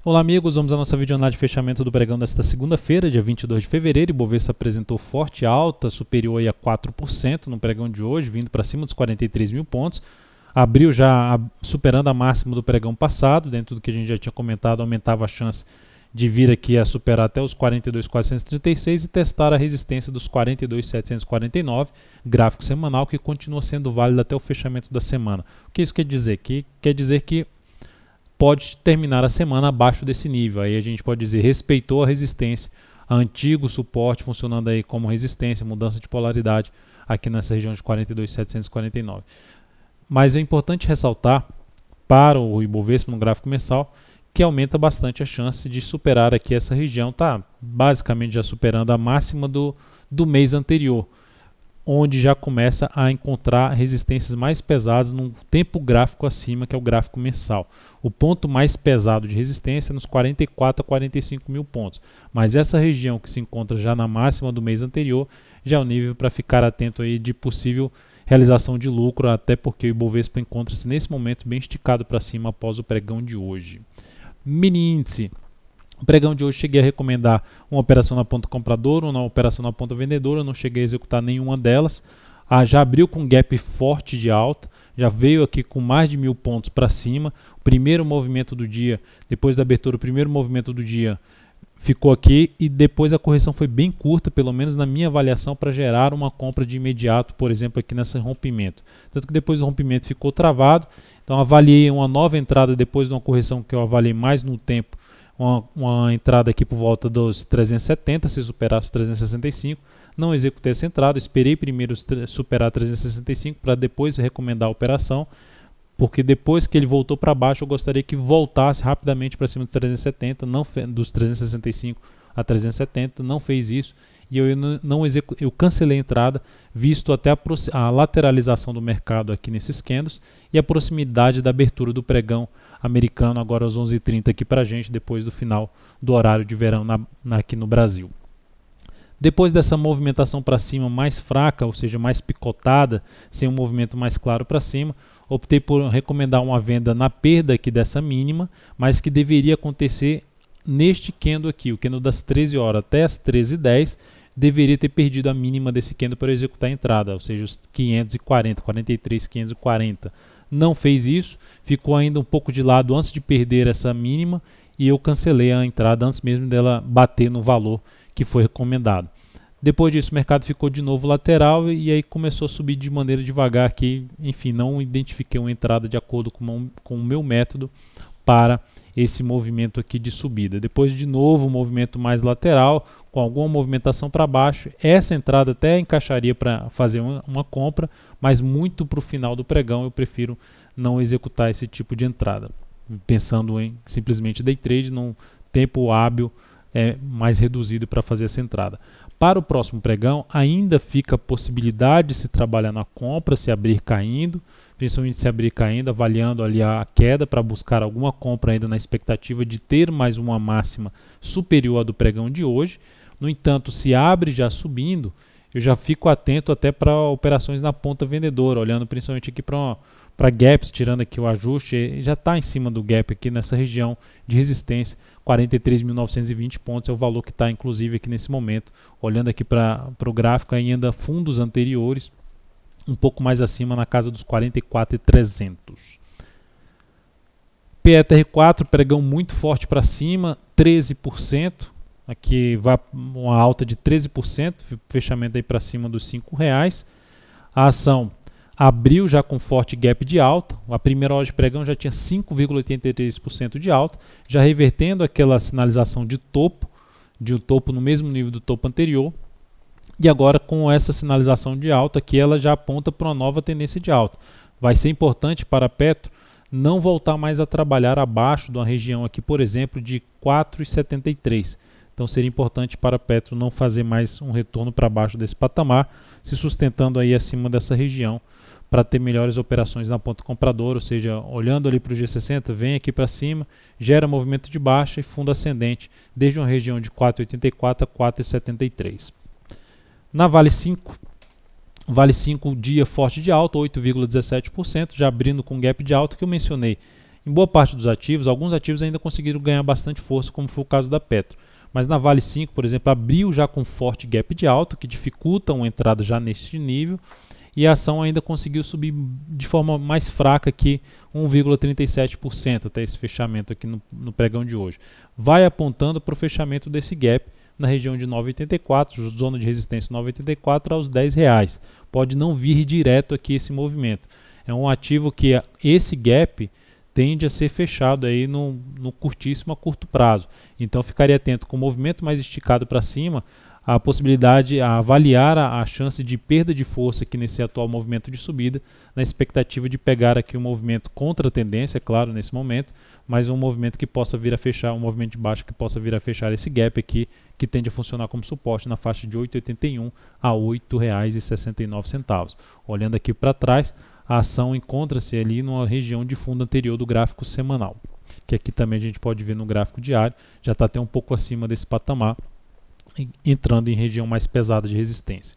Olá amigos, vamos à nossa videoanálise de fechamento do pregão desta segunda-feira, dia 22 de fevereiro. Ibovespa apresentou forte alta, superior aí a 4% no pregão de hoje, vindo para cima dos 43 mil pontos. Abriu já superando a máxima do pregão passado, dentro do que a gente já tinha comentado, aumentava a chance de vir aqui a superar até os 42.436 e testar a resistência dos 42.749, gráfico semanal que continua sendo válido até o fechamento da semana. O que isso quer dizer? Quer dizer que pode terminar a semana abaixo desse nível. Aí a gente pode dizer respeitou a resistência, antigo suporte funcionando aí como resistência, mudança de polaridade aqui nessa região de 42.749. Mas é importante ressaltar para o Ibovespa no gráfico mensal que aumenta bastante a chance de superar aqui essa região, tá basicamente já superando a máxima do mês anterior, onde já começa a encontrar resistências mais pesadas num tempo gráfico acima, que é o gráfico mensal. O ponto mais pesado de resistência é nos 44 a 45 mil pontos. Mas essa região que se encontra já na máxima do mês anterior, já é o nível para ficar atento aí de possível realização de lucro, até porque o Ibovespa encontra-se nesse momento bem esticado para cima após o pregão de hoje. Mini índice. O pregão de hoje cheguei a recomendar uma operação na ponta compradora, uma operação na ponta vendedora, não cheguei a executar nenhuma delas. Já abriu com um gap forte de alta, já veio aqui com mais de 1.000 pontos para cima. O primeiro movimento do dia, depois da abertura, o primeiro movimento do dia ficou aqui e depois a correção foi bem curta, pelo menos na minha avaliação, para gerar uma compra de imediato, por exemplo, aqui nesse rompimento. Tanto que depois do rompimento ficou travado, então avaliei uma nova entrada depois de uma correção que eu avaliei mais no tempo, uma entrada aqui por volta dos 370, se superar os 365, não executei essa entrada, esperei primeiro superar 365 para depois recomendar a operação, porque depois que ele voltou para baixo eu gostaria que voltasse rapidamente para cima dos 370, dos 365 a 370, não fez isso e eu cancelei a entrada, visto até a lateralização do mercado aqui nesses candles e a proximidade da abertura do pregão americano agora às 11h30 aqui para a gente, depois do final do horário de verão aqui no Brasil. Depois dessa movimentação para cima mais fraca, ou seja, mais picotada, sem um movimento mais claro para cima, optei por recomendar uma venda na perda aqui dessa mínima, mas que deveria acontecer neste candle aqui, o candle das 13 horas até as 13h10, deveria ter perdido a mínima desse candle para executar a entrada, ou seja, os 43.540. Não fez isso, ficou ainda um pouco de lado antes de perder essa mínima e eu cancelei a entrada antes mesmo dela bater no valor que foi recomendado. Depois disso o mercado ficou de novo lateral e aí começou a subir de maneira devagar aqui, enfim, não identifiquei uma entrada de acordo com o meu método para esse movimento aqui de subida. Depois de novo um movimento mais lateral, com alguma movimentação para baixo, essa entrada até encaixaria para fazer uma compra, mas muito para o final do pregão eu prefiro não executar esse tipo de entrada, pensando em simplesmente day trade num tempo hábil mais reduzido para fazer essa entrada. Para o próximo pregão ainda fica a possibilidade de se trabalhar na compra, se abrir caindo, principalmente se abrir caindo, avaliando ali a queda para buscar alguma compra ainda na expectativa de ter mais uma máxima superior à do pregão de hoje. No entanto, se abre já subindo, eu já fico atento até para operações na ponta vendedora, olhando principalmente aqui para gaps, tirando aqui o ajuste, já está em cima do gap aqui nessa região de resistência, 43.920 pontos é o valor que está inclusive aqui nesse momento, olhando aqui para o gráfico ainda fundos anteriores, um pouco mais acima na casa dos 44.300. PETR4, pregão muito forte para cima, 13%, aqui vai uma alta de 13%, fechamento aí para cima dos R$5. A ação abriu já com forte gap de alta, a primeira hora de pregão já tinha 5,83% de alta, já revertendo aquela sinalização de topo no mesmo nível do topo anterior, e agora com essa sinalização de alta que ela já aponta para uma nova tendência de alta. Vai ser importante para a Petro não voltar mais a trabalhar abaixo de uma região aqui, por exemplo, de 4,73. Então seria importante para a Petro não fazer mais um retorno para baixo desse patamar, se sustentando aí acima dessa região para ter melhores operações na ponta compradora, ou seja, olhando ali para o G60, vem aqui para cima, gera movimento de baixa e fundo ascendente, desde uma região de 4,84 a 4,73. Na Vale 5, dia forte de alta, 8,17%, já abrindo com gap de alta que eu mencionei Em boa parte dos ativos, alguns ativos ainda conseguiram ganhar bastante força, como foi o caso da Petro. Mas na Vale 5, por exemplo, abriu já com forte gap de alta, que dificulta uma entrada já neste nível, e a ação ainda conseguiu subir de forma mais fraca que 1,37% até esse fechamento aqui no pregão de hoje. Vai apontando para o fechamento desse gap na região de 9,84, zona de resistência 9,84 aos R$10. Pode não vir direto aqui esse movimento. É um ativo que esse gap tende a ser fechado aí no curtíssimo a curto prazo. Então ficaria atento com o movimento mais esticado para cima, a possibilidade, a avaliar a chance de perda de força aqui nesse atual movimento de subida, na expectativa de pegar aqui um movimento contra a tendência, claro, nesse momento, mas um movimento que possa vir a fechar, um movimento de baixo que possa vir a fechar esse gap aqui, que tende a funcionar como suporte na faixa de 8,81 a R$ 8,69. Olhando aqui para trás, a ação encontra-se ali numa região de fundo anterior do gráfico semanal, que aqui também a gente pode ver no gráfico diário, já está até um pouco acima desse patamar, entrando em região mais pesada de resistência.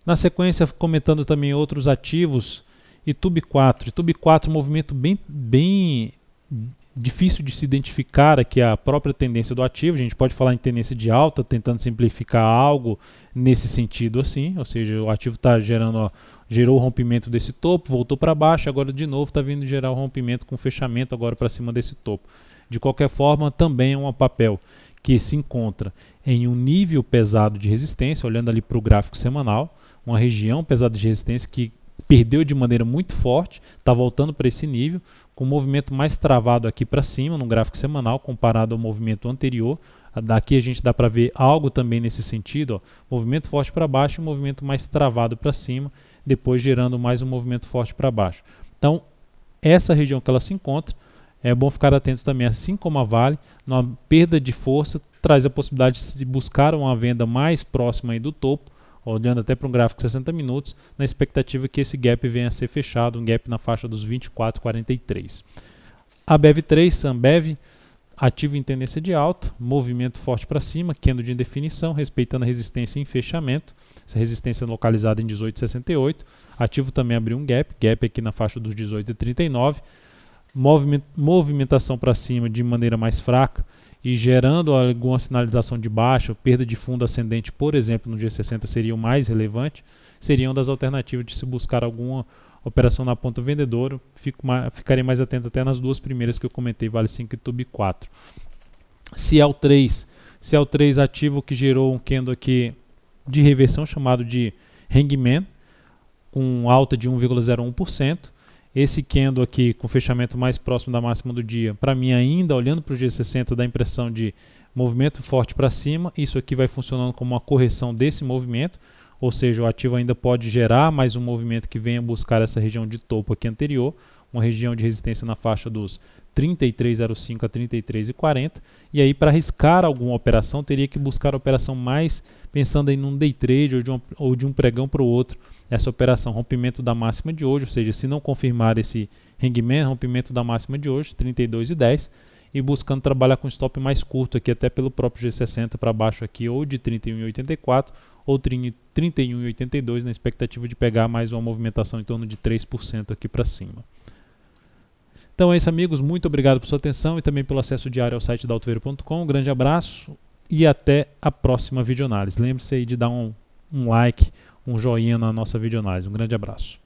Na sequência, comentando também outros ativos, Itube 4. Itube 4, movimento bem difícil de se identificar aqui a própria tendência do ativo. A gente pode falar em tendência de alta, tentando simplificar algo nesse sentido assim, ou seja, o ativo está gerou o rompimento desse topo, voltou para baixo, agora de novo está vindo gerar o rompimento com fechamento agora para cima desse topo. De qualquer forma, também é um papel que se encontra em um nível pesado de resistência, olhando ali para o gráfico semanal, uma região pesada de resistência que perdeu de maneira muito forte, está voltando para esse nível, com um movimento mais travado aqui para cima no gráfico semanal, comparado ao movimento anterior. Daqui a gente dá para ver algo também nesse sentido, ó, movimento forte para baixo e um movimento mais travado para cima, depois gerando mais um movimento forte para baixo. Então, essa região que ela se encontra, é bom ficar atento também, assim como a Vale, na perda de força, traz a possibilidade de buscar uma venda mais próxima aí do topo, olhando até para um gráfico de 60 minutos, na expectativa que esse gap venha a ser fechado, um gap na faixa dos 24,43. A BEV3, Ambev, ativo em tendência de alta, movimento forte para cima, candle de indefinição, respeitando a resistência em fechamento, essa resistência localizada em 18,68. Ativo também abriu um gap aqui na faixa dos 18,39. Movimentação para cima de maneira mais fraca e gerando alguma sinalização de baixa, perda de fundo ascendente, por exemplo, no G60 seria o mais relevante, seriam das alternativas de se buscar alguma operação na ponta vendedora. Ficarei mais atento até nas duas primeiras que eu comentei, Vale 5 e Tube 4. CL3 ativo que gerou um candle aqui de reversão chamado de Hangman, com alta de 1,01%. Esse candle aqui com fechamento mais próximo da máxima do dia, para mim ainda olhando para o G60 dá a impressão de movimento forte para cima. Isso aqui vai funcionando como uma correção desse movimento, ou seja, o ativo ainda pode gerar mais um movimento que venha buscar essa região de topo aqui anterior, uma região de resistência na faixa dos 33,05 a 33,40, e aí para arriscar alguma operação teria que buscar a operação mais pensando em um day trade ou de um pregão para o outro, essa operação rompimento da máxima de hoje, ou seja, se não confirmar esse Hangman, rompimento da máxima de hoje, 32,10, e buscando trabalhar com stop mais curto aqui até pelo próprio G60 para baixo aqui, ou de 31,84 ou 31,82 na expectativa de pegar mais uma movimentação em torno de 3% aqui para cima. Então é isso, amigos, muito obrigado por sua atenção e também pelo acesso diário ao site da Altoveiro.com. Um grande abraço e até a próxima videoanálise. Lembre-se aí de dar um like, um joinha na nossa videoanálise. Um grande abraço.